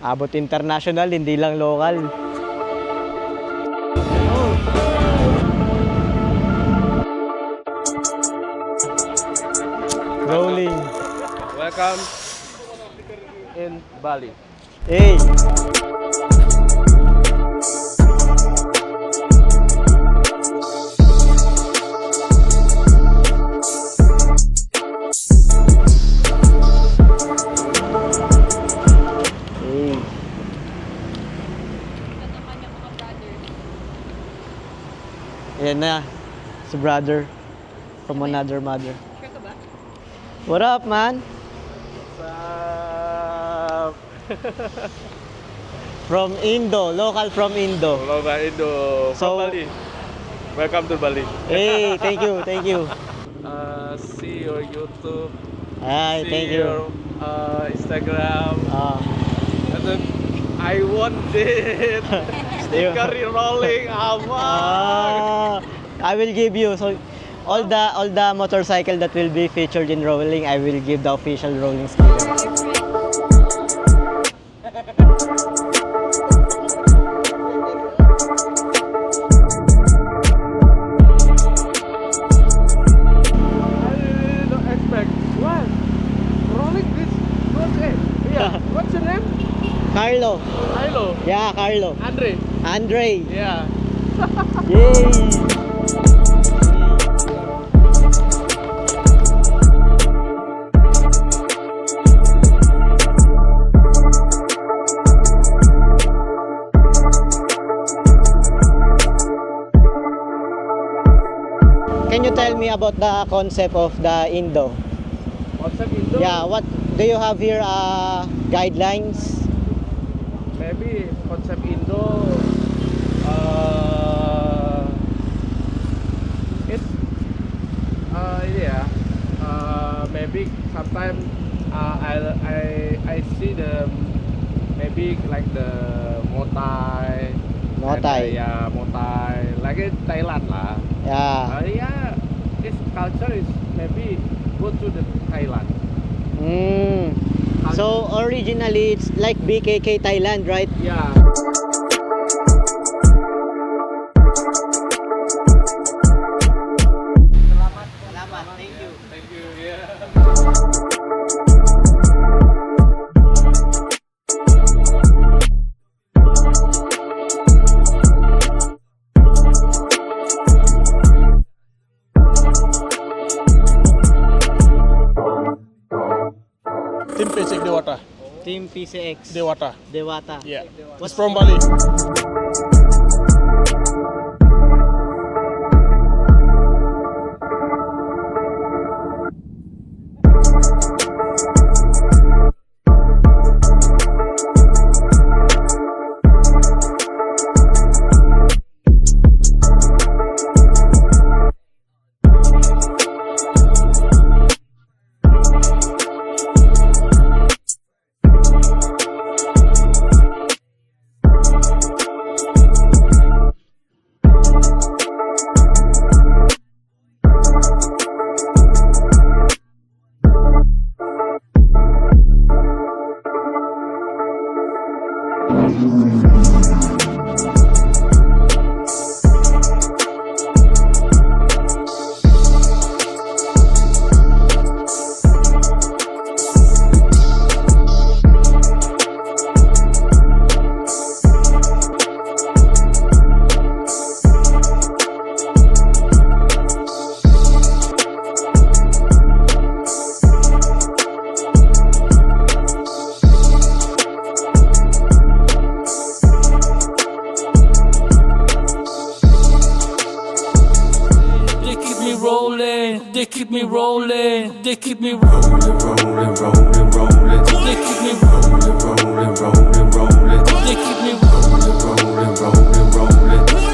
Abot international, hindi lang local. Rolling. Welcome in Bali. Hey. Ayan na, si brother from another mother. Sure ka ba? What up, man? What's up? From Indo, local from Indo. Local Indo So- from Bali. Welcome to Bali. Hey, thank you, thank you. See your YouTube. Ay, See thank your you. Instagram. Ah, And then I want it. Sticker rolling abang. I will give you so all the motorcycle that will be featured in rolling, I will give the official rolling sticker. I really don't expect. What? Rolling this? Yeah. What's your name? Carlo. Hello. Yeah, Carlo. Andre. Andre. Yeah. Yay. Can you tell me about the concept of the Indo? What's up, Indo? Yeah, what do you have here? Guidelines? Maybe konsep Indo it's yeah maybe sometimes I see the maybe like the Muay Muay and, Thai. yeah, Muay Thai like in Thailand lah. Yeah. Yeah, this culture is maybe go to the Thailand. Mm. So originally it's like BKK Thailand, right? Yeah. Selamat, thank you. Thank you. Yeah. Tim Pesek Dewata. Team PCX. Dewata. Dewata. Yeah. What's It's from Bali. They keep me rolling, they keep me rolling, rolling, rolling, rolling. They keep me rolling, rolling, rolling, rolling. They keep me rolling, rolling, rolling, rolling.